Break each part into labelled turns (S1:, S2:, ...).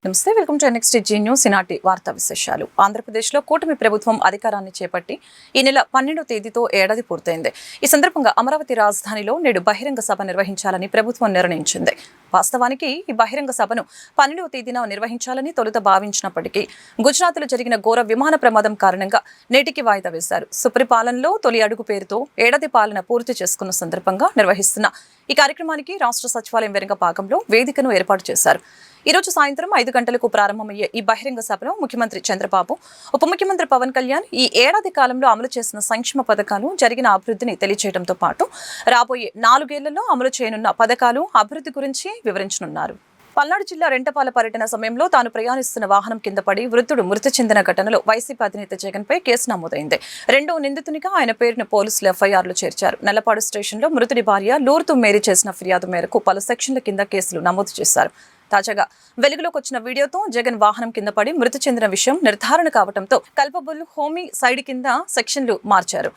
S1: నమస్తే, welcome to next Zee News. ఈనాటి వార్తా విశేషాలు. ఆంధ్రప్రదేశ్లో కూటమి ప్రభుత్వం అధికారాన్ని చేపట్టి ఈ నెల 12వ తేదీతో ఏడాది పూర్తయింది. ఈ సందర్భంగా అమరావతి రాజధానిలో నేడు బహిరంగ సభ నిర్వహించాలని ప్రభుత్వం నిర్ణయించింది. వాస్తవానికి ఈ బహిరంగ సభను 12వ తేదీన నిర్వహించాలని తొలుత భావించినప్పటికీ గుజరాత్లో జరిగిన ఘోర విమాన ప్రమాదం కారణంగా నేటికి వాయిదా వేశారు. సుపరిపాలనలో తొలి అడుగు పేరుతో ఏడాది పాలన పూర్తి చేసుకున్న సందర్భంగా నిర్వహిస్తున్న ఈ కార్యక్రమానికి రాష్ట్ర సచివాలయం వెనుక భాగంలో వేదికను ఏర్పాటు చేశారు. ఈ రోజు సాయంత్రం 5 గంటలకు ప్రారంభమయ్యే ఈ బహిరంగ సభలో ముఖ్యమంత్రి చంద్రబాబు, ఉప ముఖ్యమంత్రి పవన్ కళ్యాణ్ ఈ ఏడాది కాలంలో అమలు చేసిన సంక్షేమ పథకాలు, జరిగిన అభివృద్ధిని తెలియజేయడంతో పాటు రాబోయే 4 ఏళ్లలో అమలు చేయనున్న పథకాలు, అభివృద్ధి గురించి వివరించనున్నారు. పల్నాడు జిల్లా రెంటపాల పర్యటన సమయంలో తాను ప్రయాణిస్తున్న వాహనం కింద పడి వృద్ధుడు మృతి చెందిన ఘటనలో వైసీపీ అధినేత జగన్పై కేసు నమోదైంది. 2వ నిందితునిగా ఆయన పేరును పోలీసులు ఎఫ్ఐఆర్లో చేర్చారు. నల్లపాడు స్టేషన్లో మృతుడి భార్య లూర్తు మేరీ చేసిన ఫిర్యాదు మేరకు పలు సెక్షన్ల కింద కేసులు నమోదు చేశారు. తాజాగా వెలుగులోకి వచ్చిన వీడియోతో జగన్ వాహనం కింద పడి మృతి చెందిన విషయం నిర్ధారణ కావడంతో కల్పబుల్ హోమీ సైడ్ కింద సెక్షన్లు మార్చారు.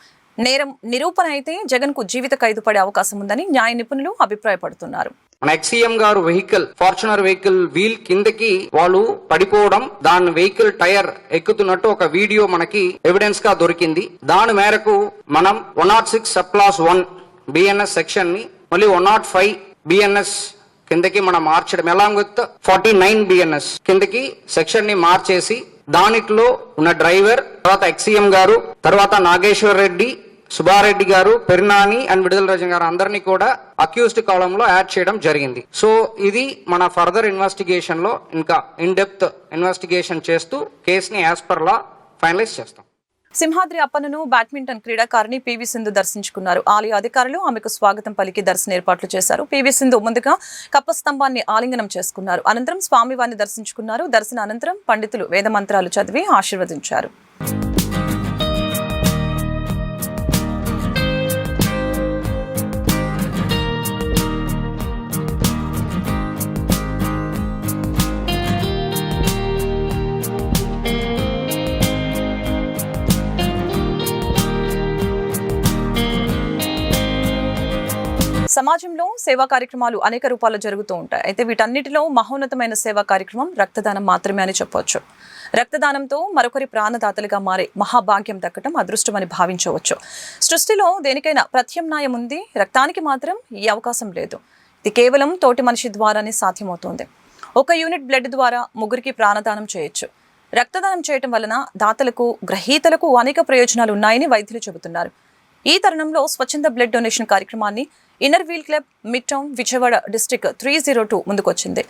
S1: నేరం నిరూపణ అయితే జగన్ కు జీవిత ఖైదు పడే అవకాశం ఉందని న్యాయ నిపుణులు అభిప్రాయపడుతున్నారు.
S2: మన ఎక్సీఎం గారు ఫార్చునర్ వెహికల్ వీల్ కిందకి వాళ్ళు పడిపోవడం, దాని వెహికల్ టైర్ ఎక్కుతున్నట్టు ఒక వీడియో మనకి ఎవిడెన్స్ గా దొరికింది. దాని మేరకు మనం 106 సబ్ క్లాస్ 1 బిఎన్ఎస్ సెక్షన్ ని మళ్ళీ 105 బిఎన్ఎస్ కిందకి మనం మార్చడం, అలాంగ్ విత్ 49 బిఎన్ఎస్ కిందకి సెక్షన్ ని మార్చేసి దానిలో ఉన్న డ్రైవర్, తర్వాత ఎక్సీఎం గారు, తర్వాత నాగేశ్వర్ రెడ్డి, సుబ్బారెడ్డి గారు, పెర్నాని అండ్ విడుదల రజన్ గారు అందరినీ కూడా అక్యూజ్డ్ కాలంలో యాడ్ చేయడం జరిగింది. సో ఇది మన ఫర్దర్ ఇన్వెస్టిగేషన్ లో ఇంకా ఇన్ డెప్త్ ఇన్వెస్టిగేషన్ చేస్తూ కేసుని యాజ్ పర్ లా ఫైనలైజ్ చేస్తాం.
S1: సింహాద్రి అప్పన్నను బ్యాడ్మింటన్ క్రీడాకారిణి పివి సింధు దర్శించుకున్నారు. ఆలయ అధికారులు ఆమెకు స్వాగతం పలికి దర్శన ఏర్పాట్లు చేశారు. పివి సింధు ముందుగా కప్పస్తంభాన్ని ఆలింగనం చేసుకున్నారు. అనంతరం స్వామివారిని దర్శించుకున్నారు. దర్శన అనంతరం పండితులు వేద మంత్రాలు చదివి ఆశీర్వదించారు. సమాజంలో సేవా కార్యక్రమాలు అనేక రూపాల్లో జరుగుతూ ఉంటాయి. అయితే వీటన్నిటిలో మహోన్నతమైన సేవా కార్యక్రమం రక్తదానం మాత్రమే అని చెప్పవచ్చు. రక్తదానంతో మరొకరి ప్రాణదాతలుగా మారే మహాభాగ్యం దక్కడం అదృష్టమని భావించవచ్చు. సృష్టిలో దేనికైనా ప్రత్యామ్నాయం ఉంది, రక్తానికి మాత్రం ఈ అవకాశం లేదు. ఇది కేవలం తోటి మనిషి ద్వారానే సాధ్యమవుతుంది. 1 యూనిట్ బ్లడ్ ద్వారా 3కి ప్రాణదానం చేయొచ్చు. రక్తదానం చేయటం వలన దాతలకు, గ్రహీతలకు అనేక ప్రయోజనాలు ఉన్నాయని వైద్యులు చెబుతున్నారు. ఈ తరుణంలో స్వచ్ఛంద బ్లడ్ డొనేషన్ కార్యక్రమాన్ని inner wheel club mid town Vijayawada district 302 ముందుకొచ్చింది.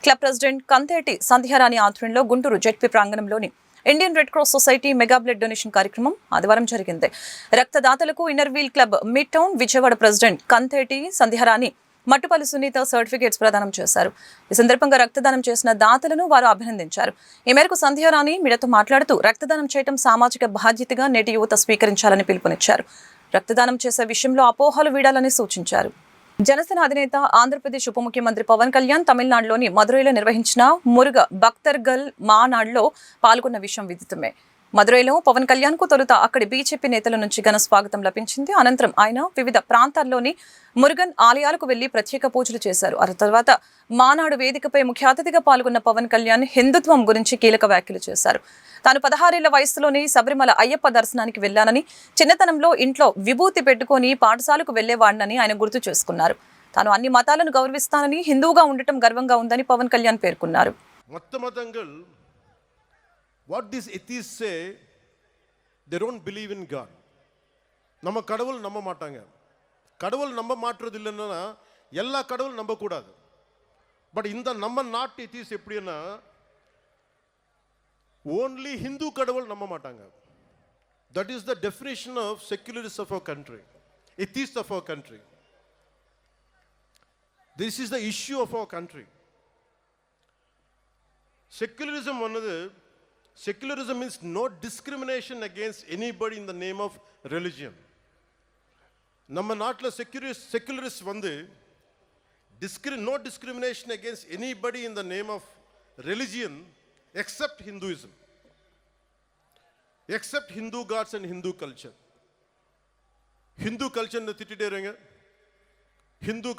S1: క్లబ్ ప్రెసిడెంట్ కంతేటి సంధ్యారాణి ఆధ్వర్యంలో గుంటూరు జెడ్పీ ప్రాంగణంలోని Indian red cross society mega blood donation కార్యక్రమం ఆదివారం జరిగింది. రక్తదాతలకు inner wheel club mid town Vijayawada president Kanteti Sandhyarani, Mattupalli Sunitha certificates ప్రదానం చేశారు. ఈ సందర్భంగా రక్తదానం చేసిన దాతలను వారు అభినందించారు. ఈ మేరకు సంధ్యారాణి మీడియాతో మాట్లాడుతూ రక్తదానం చేయడం సామాజిక బాధ్యతగా నేటి యువత స్వీకరించాలని పిలుపునిచ్చారు. రక్తదానం చేసే విషయంలో అపోహలు వీడాలని సూచించారు. జనసేన అధినేత, ఆంధ్రప్రదేశ్ ఉప ముఖ్యమంత్రి పవన్ కళ్యాణ్ తమిళనాడులోని మదురైలో నిర్వహించిన మురుగ భక్తర్గల్ మానాడులో పాల్గొన్న విషయం విదితమే. మదురైలో పవన్ కళ్యాణ్ కు తొలుత అక్కడి బీజేపీ నేతల నుంచి ఘన స్వాగతం లభించింది. అనంతరం ఆయన వివిధ ప్రాంతాల్లోని మురుగన్ ఆలయాలకు వెళ్లి ప్రత్యేక పూజలు చేశారు. ఆ తర్వాత మానాడు వేదికపై ముఖ్య అతిథిగా పాల్గొన్న పవన్ కళ్యాణ్ హిందుత్వం గురించి కీలక వ్యాఖ్యలు చేశారు. తాను 16 ఏళ్ల వయసులోనే శబరిమల అయ్యప్ప దర్శనానికి వెళ్లానని, చిన్నతనంలో ఇంట్లో విభూతి పెట్టుకుని పాఠశాలకు వెళ్లేవాడినని ఆయన గుర్తు చేసుకున్నారు. తాను అన్ని మతాలను గౌరవిస్తానని, హిందువుగా ఉండటం గర్వంగా ఉందని పవన్ కళ్యాణ్ పేర్కొన్నారు.
S3: What these atheists say, they don't believe in God. நம்ம கடவுள் நம்ப மாட்டாங்க. கடவுள் நம்ப மாட்டுறது இல்லைன்னா எல்லா கடவுள் நம்ப கூடாது. பட் இந்த நம்ம நாட்டு atheists எப்படின்னா only Hindu கடவுள் நம்ப மாட்டாங்க. That is the definition of secularists of our country, atheists of our country. This is the issue of our country. Secularism means no discrimination against anybody in the name of religion. நம்ம நாட்டில் secularists வந்து no discrimination against anybody in the name of religion except Hinduism, except Hindu gods and Hindu culture. Hindu culture திட்டிட்டே இருங்க, Hindu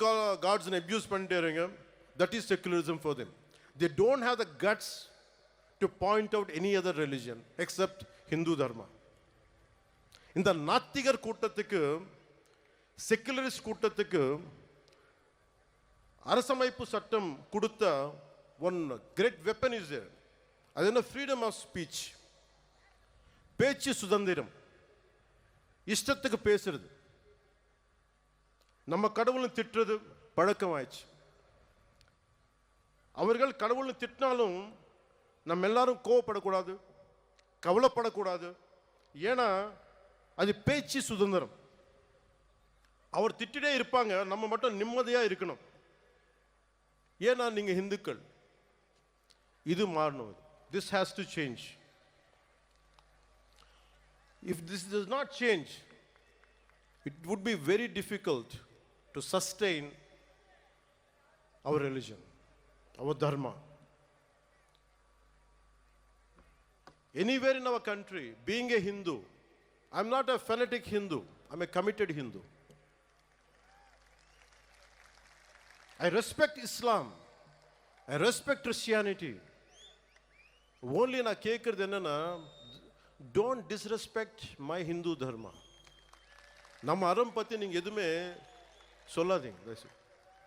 S3: gods and abuse பண்ணிட்டே இருங்க. That is secularism for them. They don't have the guts to point out any other religion except Hindu Dharma. இந்த நாத்திகர் கூட்டத்துக்கு, secularist கூட்டத்துக்கு அரசமைப்பு சட்டம் கொடுத்த one great weapon is there. அது என்ன? freedom of speech. பேச்சு சுதந்திரம். இஷ்டத்துக்கு பேசுறது. நம்ம கடவுளை திட்டுறது பழக்கமாயிடுச்சு. அவர்கள் கடவுளை திட்டினாலும் நம்ம எல்லாரும் கோவப்படக்கூடாது, கவலைப்படக்கூடாது. ஏன்னா அது பேச்சு சுதந்திரம். அவர் திட்டிட்டே இருப்பாங்க, நம்ம மட்டும் நிம்மதியா இருக்கணும். ஏன்னா நீங்க இந்துக்கள். இது மாறணும். This has to change. If this does not change, it would be very difficult to sustain our religion, our dharma. Anywhere in our country, being a Hindu, I'm not a fanatic Hindu, I'm a committed Hindu. I respect Islam, I respect Christianity. Only na kekiradu enna, don't disrespect my Hindu dharma. நம்ம அறம் பத்தி நீங்க எதுவுமே சொல்லாதீங்க.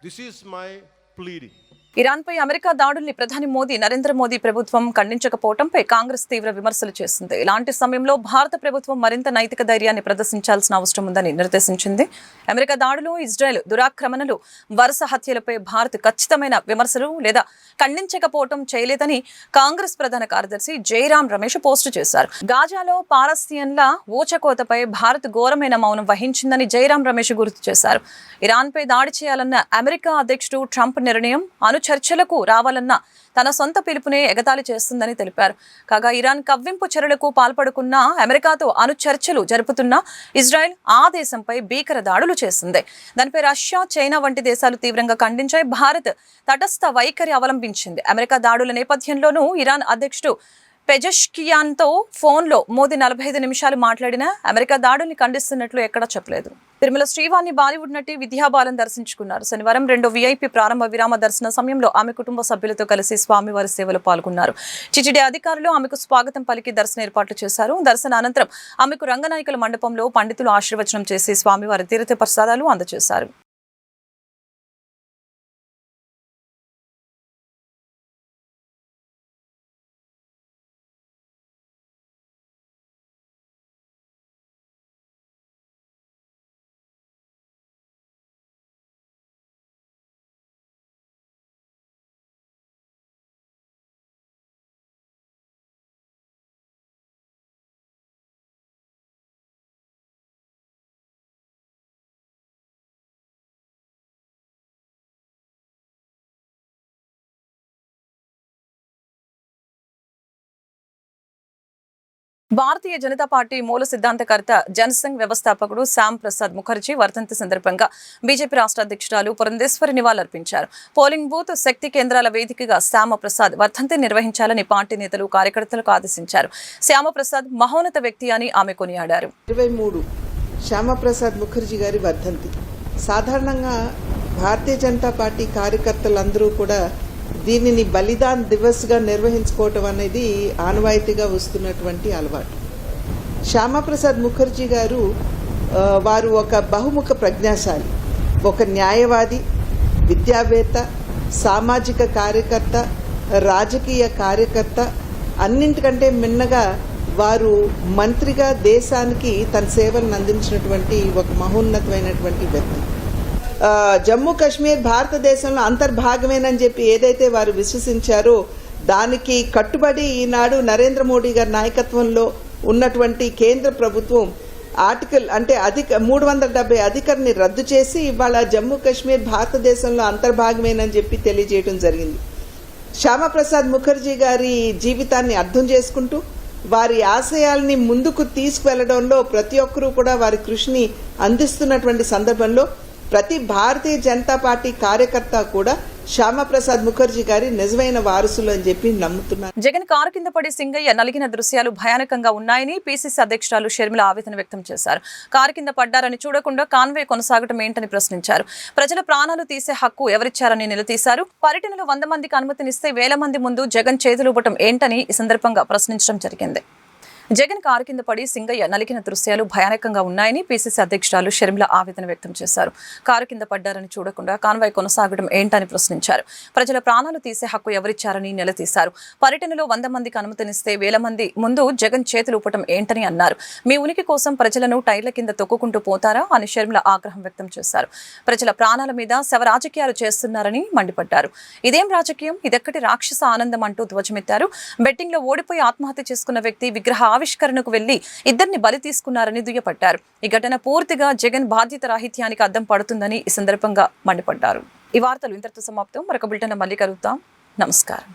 S3: This is my pleading.
S1: ఇరాన్పై America దాడుల్ని ప్రధాని మోదీ, నరేంద్ర మోదీ ప్రభుత్వం ఖండించకపోవడంపై కాంగ్రెస్ తీవ్ర విమర్శలు చేసింది. ఇలాంటి సమయంలో భారత ప్రభుత్వం మరింత నైతిక ధైర్యాన్ని ప్రదర్శించాల్సిన అవసరం ఉందని నిర్దేశించింది. అమెరికా దాడులు, ఇజ్రాయెల్ దురాక్రమణలు, వరుస హత్యలపై భారత్ ఖచ్చితమైన విమర్శలు లేదా ఖండించకపోవడం చేయలేదని కాంగ్రెస్ ప్రధాన కార్యదర్శి జైరాం రమేష్ పోస్టు చేశారు. గాజాలో పాలస్తీన్ల ఊచకోతపై భారత్ ఘోరమైన మౌనం వహించిందని జైరాం రమేష్ గుర్తు చేశారు. ఇరాన్పై దాడి చేయాలన్న అమెరికా అధ్యక్షుడు ట్రంప్ నిర్ణయం చర్చలకు రావాలన్న తన సొంత పిలుపునే ఎగతాళి చేస్తుందని తెలిపారు. కాగా ఇరాన్ కవ్వింపు చర్యలకు పాల్పడుకున్న అమెరికాతో చర్చలు జరుపుతున్న ఇజ్రాయెల్ ఆ దేశంపై భీకర దాడులు చేసింది. దానిపై రష్యా, చైనా వంటి దేశాలు తీవ్రంగా ఖండించాయి. భారత్ తటస్థ వైఖరి అవలంబించింది. అమెరికా దాడుల నేపథ్యంలోనూ ఇరాన్ అధ్యక్షుడు పెజెష్కియాన్తో ఫోన్లో మోదీ 45 నిమిషాలు మాట్లాడినా అమెరికా దాడుల్ని ఖండిస్తున్నట్లు ఎక్కడా చెప్పలేదు. తిరుమల శ్రీవాణి బాలీవుడ్ నటి విద్యా బాలన్ దర్శించుకున్నారు. శనివారం 2వ VIP ప్రారంభ విరామ దర్శన సమయంలో ఆమె కుటుంబ సభ్యులతో కలిసి స్వామివారి సేవలో పాల్గొన్నారు. టీటీడీ అధికారులు ఆమెకు స్వాగతం పలికి దర్శన ఏర్పాట్లు చేశారు. దర్శన అనంతరం ఆమెకు రంగనాయకుల మండపంలో పండితులు ఆశీర్వచనం చేసి స్వామివారి తీర్థ ప్రసాదాలు అందజేశారు. భారతీయ జనతా పార్టీ మూల సిద్ధాంతకర్త జనసంఘ్ వ్యవస్థాపకుడు శ్యామ్ ప్రసాద్ ముఖర్జీ వర్ధంతి సందర్భంగా బీజేపీ రాష్ట్ర అధ్యక్షురాలు పురంధేశ్వరి నివాళులర్పించారు. పోలింగ్ బూత్, శక్తి కేంద్రాల వేదికగా శ్యామప్రసాద్ వర్ధంతి నిర్వహించాలని పార్టీ నేతలు, కార్యకర్తలకు ఆదేశించారు. శ్యామప్రసాద్ మహోన్నత వ్యక్తి అని ఆమె కొనియాడారు.
S4: 23 శ్యామప్రసాద్ ముఖర్జీ గారి వర్ధంతి. సాధారణంగా భారతీయ జనతా పార్టీ కార్యకర్తలందరూ కూడా దీనిని బలిదాన్ దివస్గా నిర్వహించుకోవటం అనేది ఆనవాయితీగా వస్తున్నటువంటి అలవాటు. శ్యామప్రసాద్ ముఖర్జీ గారు వారు ఒక బహుముఖ ప్రజ్ఞాశాలి, ఒక న్యాయవాది, విద్యావేత్త, సామాజిక కార్యకర్త, రాజకీయ కార్యకర్త. అన్నింటికంటే మిన్నగా వారు మంత్రిగా దేశానికి తన సేవలను అందించినటువంటి ఒక మహోన్నతమైనటువంటి వ్యక్తి. జమ్మూ కాశ్మీర్ భారతదేశంలో అంతర్భాగమేనని చెప్పి ఏదైతే వారు విశ్వసించారో దానికి కట్టుబడి ఈనాడు నరేంద్ర మోడీ గారి నాయకత్వంలో ఉన్నటువంటి కేంద్ర ప్రభుత్వం ఆర్టికల్ అంటే 370 అధికరణని రద్దు చేసి ఇవాళ జమ్మూ కాశ్మీర్ భారతదేశంలో అంతర్భాగమేనని చెప్పి తెలియజేయడం జరిగింది. శ్యామప్రసాద్ ముఖర్జీ గారి జీవితాన్ని అర్థం చేసుకుంటూ వారి ఆశయాల్ని ముందుకు తీసుకువెళ్లడంలో ప్రతి ఒక్కరూ కూడా వారి కృషిని అందిస్తున్నటువంటి సందర్భంలో ప్రతి భారతీయ జనతా పార్టీ కార్యకర్త కూడా శ్యామప్రసాద్ ముఖర్జీ గారి నిజమైన వారసులు అని చెప్పి నమ్ముతున్నాను.
S1: జగన్ కారు కింద పడి సింగయ్య నలిగిన దృశ్యాలు భయానకంగా ఉన్నాయని పీసీసీ అధ్యక్షురాలు షర్మిల ఆవేదన వ్యక్తం చేశారు. కారు కింద పడ్డారని చూడకుండా కాన్వే కొనసాగడం ఏంటని ప్రశ్నించారు. ప్రజల ప్రాణాలు తీసే హక్కు ఎవరిచ్చారని నిలదీశారు. పర్యటనలో 100 మందికి అనుమతినిస్తే 1000 మంది ముందు జగన్ చేతులూపటం ఏంటని ఈ సందర్భంగా ప్రశ్నించడం జరిగింది. జగన్ కారు కింద పడి సింగయ్య నలిగిన దృశ్యాలు భయానకంగా ఉన్నాయని పీసీసీ అధ్యక్షురాలు షర్మిల ఆవేదన వ్యక్తం చేశారు. కారు కింద పడ్డారని చూడకుండా కాన్వాయ్ కొనసాగడం ఏంటని ప్రశ్నించారు. ప్రజల ప్రాణాలు తీసే హక్కు ఎవరిచ్చారని నిలదీశారు. పర్యటనలో 100 మందికి అనుమతినిస్తే 1000 మంది ముందు జగన్ చేతులు ఊపటం ఏంటని అన్నారు. మీ ఉనికి కోసం ప్రజలను టైర్ల కింద తొక్కుకుంటూ పోతారా అని షర్మిల ఆగ్రహం వ్యక్తం చేశారు. ప్రజల ప్రాణాల మీద శవ రాజకీయాలు చేస్తున్నారని మండిపడ్డారు. ఇదేం రాజకీయం, ఇదెక్కటి రాక్షస ఆనందం అంటూ ధ్వజమెత్తారు. బెట్టింగ్ లో ఓడిపోయి ఆత్మహత్య చేసుకున్న వ్యక్తి విగ్రహ ఆవిష్కరణకు వెళ్లి ఇద్దరిని బలి తీసుకున్నారని దుయ్యపట్టారు. ఈ ఘటన పూర్తిగా జగన్ బాధ్యత రాహిత్యానికి అద్దం పడుతుందని ఈ సందర్భంగా మండిపడ్డారు. ఈ వార్తలు ఇంతటితో సమాప్తం. మరొక బులెటిన్లో మళ్ళీ కలుద్దాం. నమస్కారం.